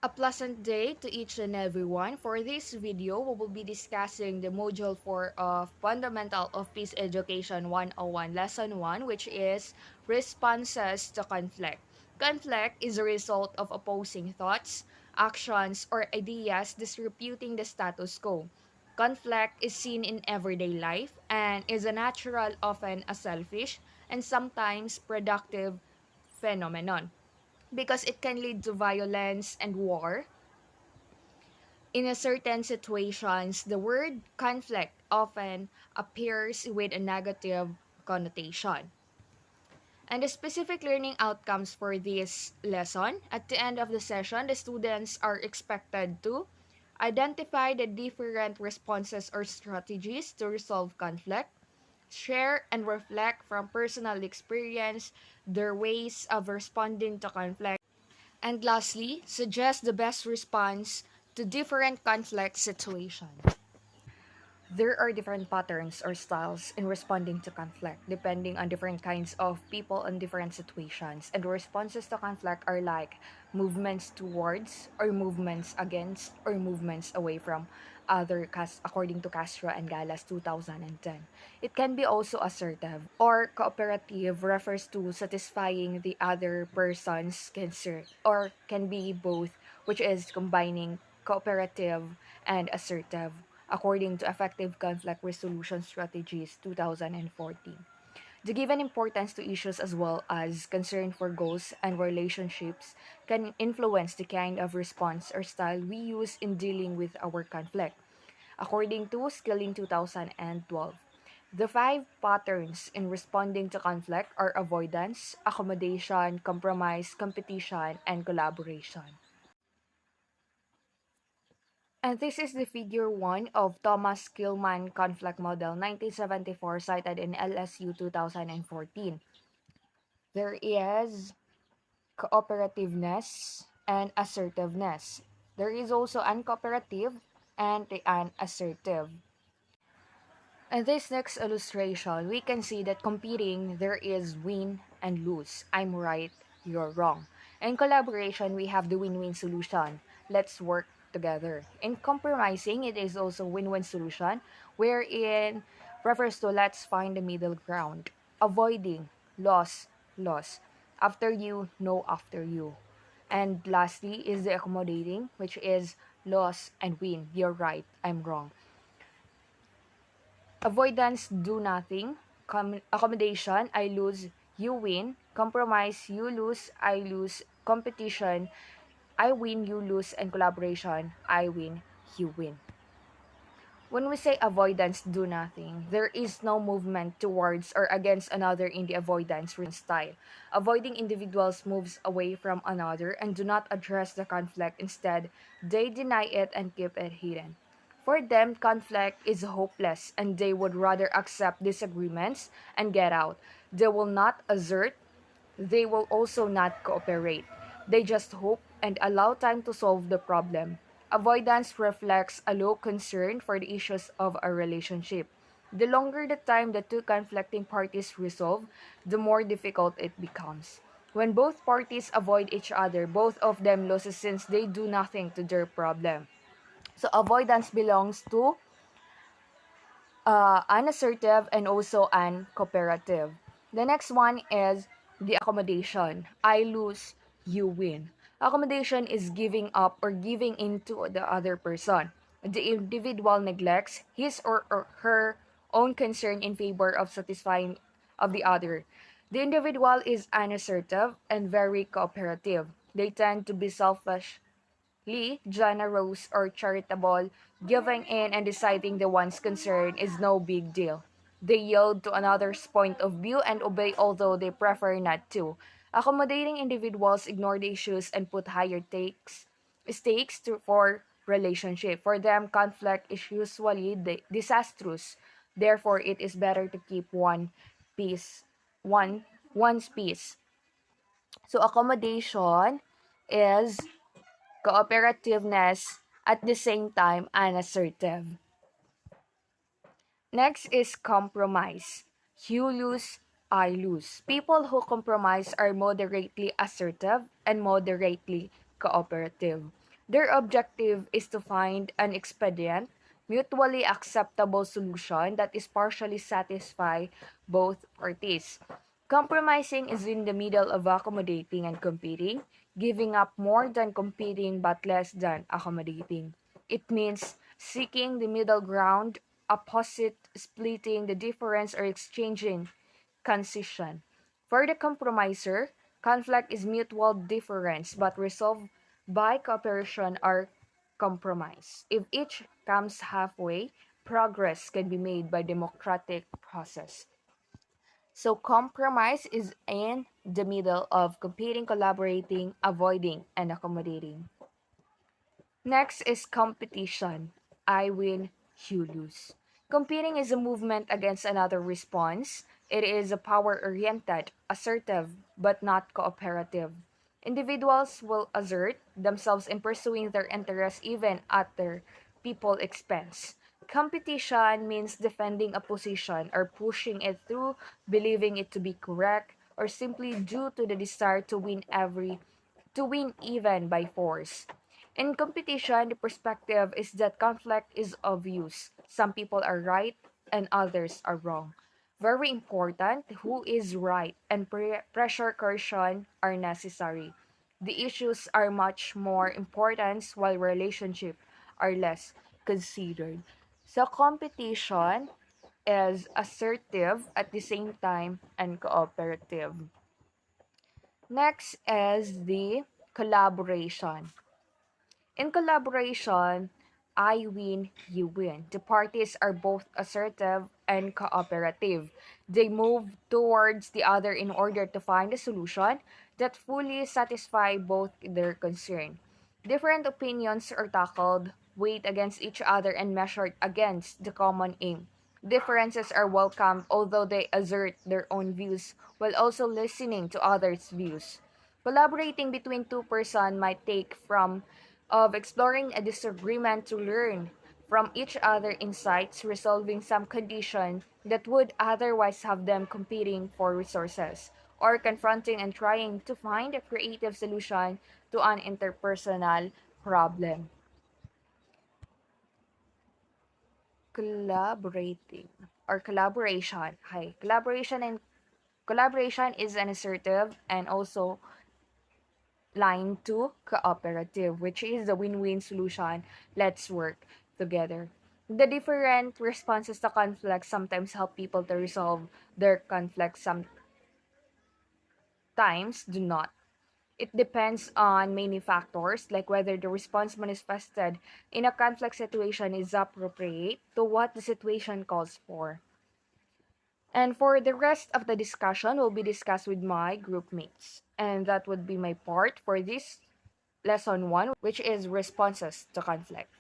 A pleasant day to each and everyone. For this video, we will be discussing the Module 4 of Fundamental of Peace Education 101, Lesson 1, which is Responses to Conflict. Conflict is a result of opposing thoughts, actions, or ideas disputing the status quo. Conflict is seen in everyday life and is a natural, often a selfish, and sometimes productive phenomenon because it can lead to violence and war. In a certain situations, the word conflict often appears with a negative connotation. And the specific learning outcomes for this lesson, at the end of the session, the students are expected to identify the different responses or strategies to resolve conflict, share and reflect from personal experience their ways of responding to conflict, and lastly, suggest the best response to different conflict situations. There are different patterns or styles in responding to conflict depending on different kinds of people and different situations. And the responses to conflict are like movements towards or movements against or movements away from other according to Castro and Galas 2010. It can be also assertive or cooperative refers to satisfying the other person's concern or can be both, which is combining cooperative and assertive according to Effective Conflict Resolution Strategies 2014. The given importance to issues as well as concern for goals and relationships can influence the kind of response or style we use in dealing with our conflict. According to Skilling 2012, the five patterns in responding to conflict are avoidance, accommodation, compromise, competition, and collaboration. And this is the figure 1 of Thomas Kilmann conflict model 1974 cited in LSU 2014. There is cooperativeness and assertiveness. There is also uncooperative and the unassertive. In this next illustration, we can see that competing, there is win and lose. I'm right, you're wrong. In collaboration, we have the win-win solution. Let's work together. In compromising, it is also win-win solution, wherein refers to let's find the middle ground. Avoiding, loss, loss. After you, no after you. And lastly is the accommodating, which is loss and win. You're right, I'm wrong. Avoidance, do nothing. Accommodation, I lose, you win. Compromise, you lose, I lose. Competition, I win, you lose. And collaboration, I win, you win. When we say avoidance, do nothing, there is no movement towards or against another in the avoidance style. Avoiding individuals moves away from another and do not address the conflict. Instead, they deny it and keep it hidden. For them, conflict is hopeless and they would rather accept disagreements and get out. They will not assert, they will also not cooperate. They just hope and allow time to solve the problem. Avoidance reflects a low concern for the issues of a relationship. The longer the time the two conflicting parties resolve, the more difficult it becomes. When both parties avoid each other, both of them loses since they do nothing to their problem. So avoidance belongs to unassertive and also uncooperative. The next one is the accommodation. I lose, you win. Accommodation is giving up or giving in to the other person. The individual neglects his or her own concern in favor of satisfying of the other. The individual is unassertive and very cooperative. They tend to be selfish generous, or charitable, giving in and deciding the one's concern is no big deal. They yield to another's point of view and obey although they prefer not to. Accommodating individuals ignore the issues and put higher stakes for relationship. For them, conflict is usually disastrous. Therefore, it is better to keep peace, one's peace. So accommodation is cooperativeness, at the same time unassertive. Next is compromise. You lose, I lose. People who compromise are moderately assertive and moderately cooperative. Their objective is to find an expedient, mutually acceptable solution that is partially satisfy both parties. Compromising is in the middle of accommodating and competing, giving up more than competing but less than accommodating. It means seeking the middle ground, opposite splitting the difference or exchanging concession. For the compromiser, conflict is mutual difference but resolved by cooperation or compromise. If each comes halfway, progress can be made by democratic process. So compromise is in the middle of competing, collaborating, avoiding, and accommodating. Next is competition. I win, you lose. Competing is a movement against another response. It is a power oriented, assertive, but not cooperative. Individuals will assert themselves in pursuing their interests even at their people expense. Competition means defending a position or pushing it through, believing it to be correct, or simply due to the desire to win even by force. In competition, the perspective is that conflict is obvious. Some people are right and others are wrong. Very important, who is right and pressure cushion are necessary. The issues are much more important while relationships are less considered. So competition is assertive at the same time and cooperative. Next is the collaboration. In collaboration, I win, you win. The parties are both assertive and cooperative. They move towards the other in order to find a solution that fully satisfy both their concern. Different opinions are tackled, weighed against each other, and measured against the common aim. Differences are welcomed, although they assert their own views while also listening to others' views. Collaborating between two persons might take from of exploring a disagreement to learn from each other insights, resolving some condition that would otherwise have them competing for resources, or confronting and trying to find a creative solution to an interpersonal problem. Collaborating or collaboration. Hi. Collaboration is an assertive and also line to cooperative, which is the win-win solution. Let's work together. The different responses to conflict sometimes help people to resolve their conflicts, sometimes do not. It depends on many factors, like whether the response manifested in a conflict situation is appropriate to what the situation calls for. And for the rest of the discussion will be discussed with my group mates. And that would be my part for this lesson 1, which is responses to conflict.